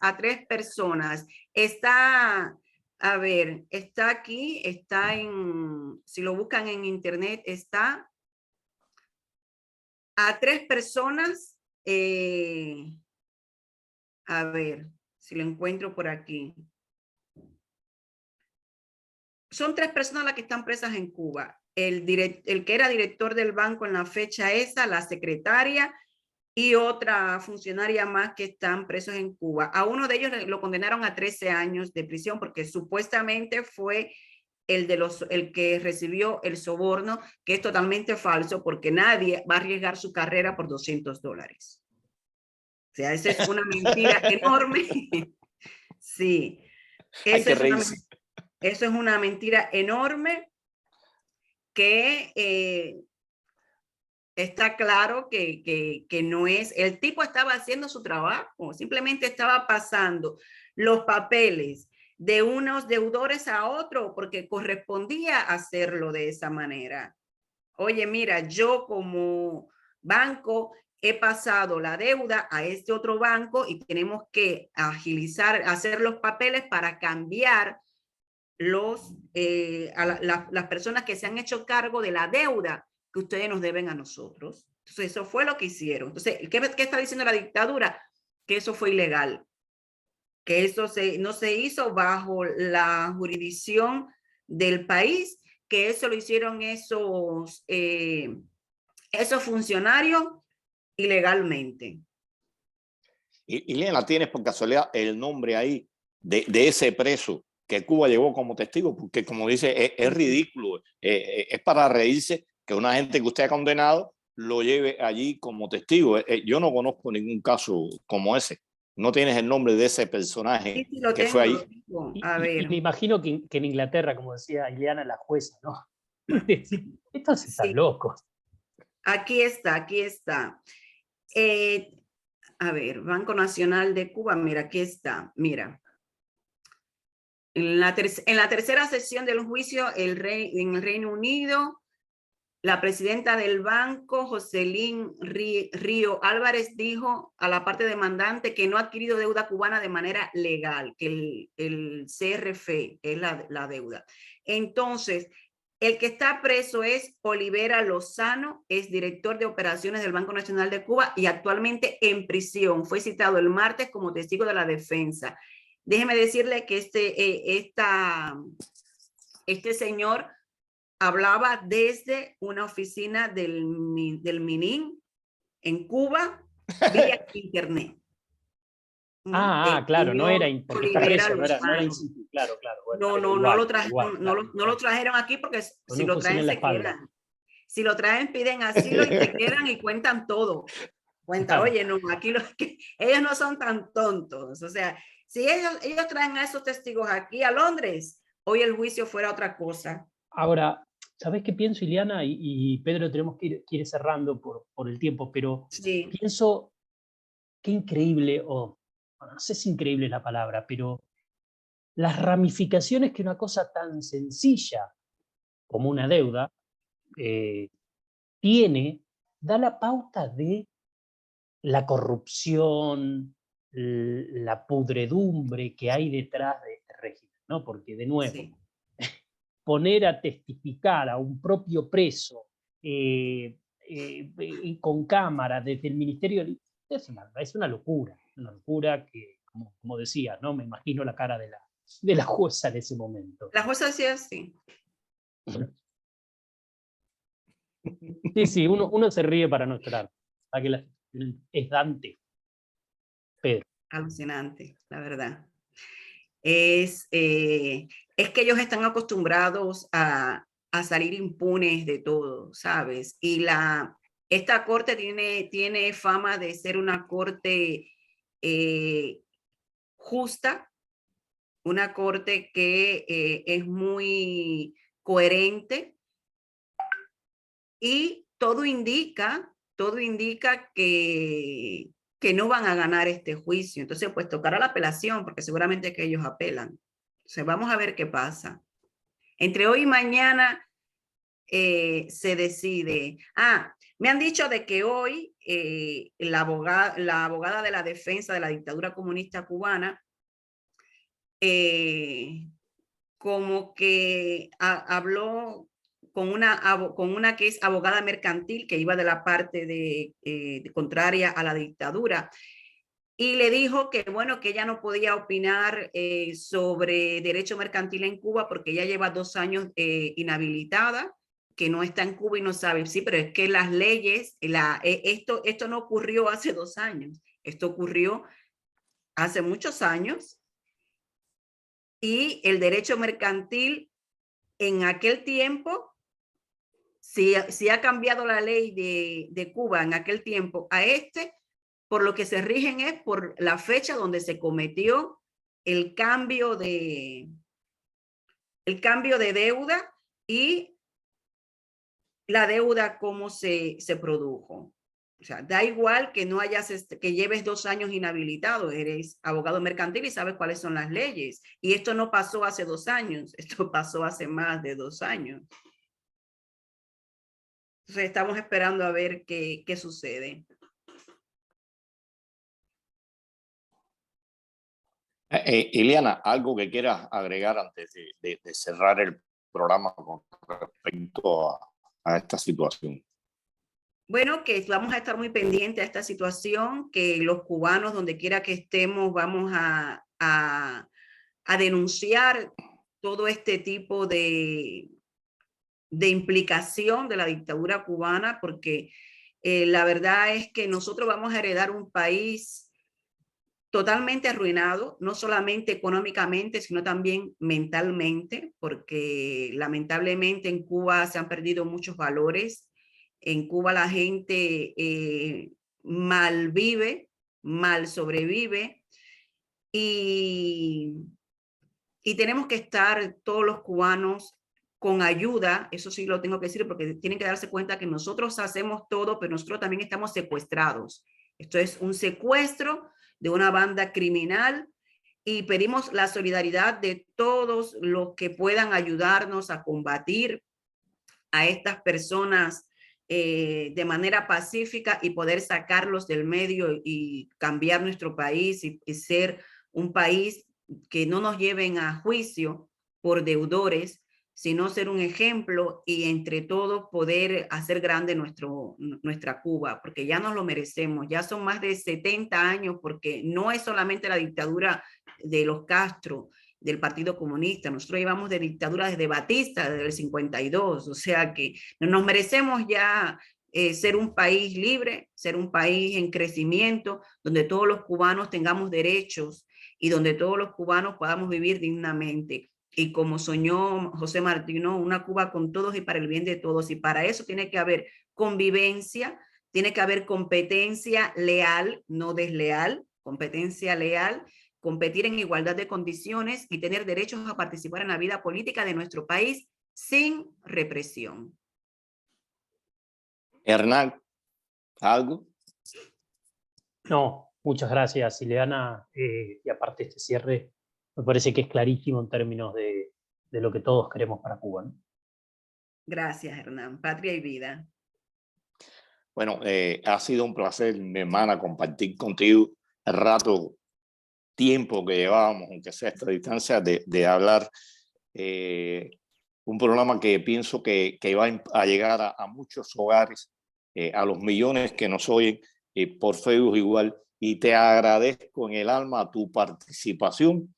Está, a ver, está aquí, está si lo buscan en internet, está a 3 personas, a ver, si lo encuentro por aquí. Son 3 personas las que están presas en Cuba. El que era director del banco en la fecha esa, la secretaria y otra funcionaria más que están presos en Cuba. A uno de ellos lo condenaron a 13 años de prisión porque supuestamente fue el que recibió el soborno, que es totalmente falso porque nadie va a arriesgar su carrera por $200. O sea, esa es una mentira enorme. Sí, eso es una mentira enorme que está claro que no es. El tipo estaba haciendo su trabajo, simplemente estaba pasando los papeles de unos deudores a otro porque correspondía hacerlo de esa manera. Oye, mira, yo como banco he pasado la deuda a este otro banco y tenemos que agilizar, hacer los papeles para cambiar las personas que se han hecho cargo de la deuda que ustedes nos deben a nosotros. Entonces, eso fue lo que hicieron. Entonces, ¿qué está diciendo la dictadura? Que eso fue ilegal, que eso no se hizo bajo la jurisdicción del país, que eso lo hicieron esos funcionarios ilegalmente. Y Lena, ¿tienes por casualidad el nombre ahí de ese preso que Cuba llevó como testigo? Porque como dice, es ridículo, es para reírse que una gente que usted ha condenado lo lleve allí como testigo. Yo no conozco ningún caso como ese. ¿No tienes el nombre de ese personaje que fue ahí? A ver. Y me imagino que en Inglaterra, como decía Ileana, la jueza, ¿no? Estos están locos. Aquí está. A ver, Banco Nacional de Cuba, mira, aquí está, mira. En la tercera sesión del juicio en el Reino Unido, la presidenta del banco, Jocelyn Río Álvarez, dijo a la parte demandante que no ha adquirido deuda cubana de manera legal, que el CRF es la deuda. Entonces, el que está preso es Olivera Lozano, es director de operaciones del Banco Nacional de Cuba y actualmente en prisión. Fue citado el martes como testigo de la defensa. Déjeme decirle que este señor hablaba desde una oficina del Minin en Cuba vía internet. Claro, no era porque está preso, no era claro. Bueno, no lo trajeron aquí porque si lo traen se quedan. Si lo traen piden asilo y se quedan y cuentan todo. Oye, no, aquí ellos no son tan tontos. O sea, Si ellos traen a esos testigos aquí a Londres, hoy el juicio fuera otra cosa. Ahora, ¿sabés qué pienso, Ileana? Y Pedro, tenemos que ir cerrando por el tiempo, pero Sí, pienso qué increíble, o bueno, no sé si increíble es la palabra, pero las ramificaciones que una cosa tan sencilla como una deuda tiene, da la pauta de la corrupción, la pudredumbre que hay detrás de este régimen, ¿no? Porque, de nuevo, sí. poner a testificar a un propio preso con cámara desde el Ministerio es una locura que, como decía, ¿no? Me imagino la cara de la jueza en ese momento. La jueza decía así. Sí, sí, uno se ríe para no llorar. Para que es Dante, Pedro. Alucinante, la verdad. Es que ellos están acostumbrados a salir impunes de todo, ¿sabes? Y esta corte tiene fama de ser una corte justa, una corte que es muy coherente y todo indica que no van a ganar este juicio. Entonces, pues tocará la apelación, porque seguramente que ellos apelan. Entonces, vamos a ver qué pasa. Entre hoy y mañana se decide. Me han dicho de que hoy la abogada de la defensa de la dictadura comunista cubana como que habló con una que es abogada mercantil que iba de la parte de contraria a la dictadura y le dijo que bueno, que ella no podía opinar sobre derecho mercantil en Cuba porque ella lleva 2 años inhabilitada, que no está en Cuba y no sabe. Sí, pero es que las leyes, esto no ocurrió hace 2 años, esto ocurrió hace muchos años y el derecho mercantil en aquel tiempo, si ha cambiado la ley de Cuba en aquel tiempo a por lo que se rigen es por la fecha donde se cometió el cambio de deuda y la deuda cómo se produjo. O sea, da igual que no que lleves 2 años inhabilitado, eres abogado mercantil y sabes cuáles son las leyes. Y esto no pasó hace 2 años, esto pasó hace más de 2 años. Entonces estamos esperando a ver qué sucede. Ileana, algo que quieras agregar antes de cerrar el programa con respecto a esta situación. Bueno, que vamos a estar muy pendientes a esta situación, que los cubanos, donde quiera que estemos, vamos a denunciar todo este tipo de implicación de la dictadura cubana, porque la verdad es que nosotros vamos a heredar un país totalmente arruinado, no solamente económicamente, sino también mentalmente, porque lamentablemente en Cuba se han perdido muchos valores. En Cuba la gente mal vive, mal sobrevive y tenemos que estar todos los cubanos con ayuda, eso sí lo tengo que decir porque tienen que darse cuenta que nosotros hacemos todo, pero nosotros también estamos secuestrados. Esto es un secuestro de una banda criminal y pedimos la solidaridad de todos los que puedan ayudarnos a combatir a estas personas de manera pacífica y poder sacarlos del medio y cambiar nuestro país y ser un país que no nos lleven a juicio por deudores, sino ser un ejemplo y entre todos poder hacer grande nuestra Cuba, porque ya nos lo merecemos, ya son más de 70 años, porque no es solamente la dictadura de los Castro, del Partido Comunista, nosotros llevamos de dictadura desde Batista, desde el 52, o sea que nos merecemos ya ser un país libre, ser un país en crecimiento, donde todos los cubanos tengamos derechos y donde todos los cubanos podamos vivir dignamente. Y como soñó José Martí, ¿no? Una Cuba con todos y para el bien de todos. Y para eso tiene que haber convivencia, tiene que haber competencia leal, no desleal, competencia leal, competir en igualdad de condiciones y tener derechos a participar en la vida política de nuestro país sin represión. Hernán, ¿algo? No, muchas gracias, Ileana. Y aparte este cierre me parece que es clarísimo en términos de lo que todos queremos para Cuba, ¿no? Gracias, Hernán. Patria y vida. Bueno, ha sido un placer, mi hermana, compartir contigo el rato, tiempo que llevábamos, aunque sea a esta distancia, de hablar. Un programa que pienso que va a llegar a muchos hogares, a los millones que nos oyen por Facebook igual. Y te agradezco en el alma tu participación.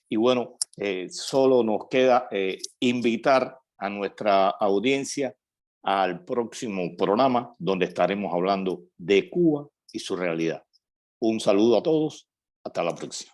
Y bueno, solo nos queda invitar a nuestra audiencia al próximo programa donde estaremos hablando de Cuba y su realidad. Un saludo a todos. Hasta la próxima.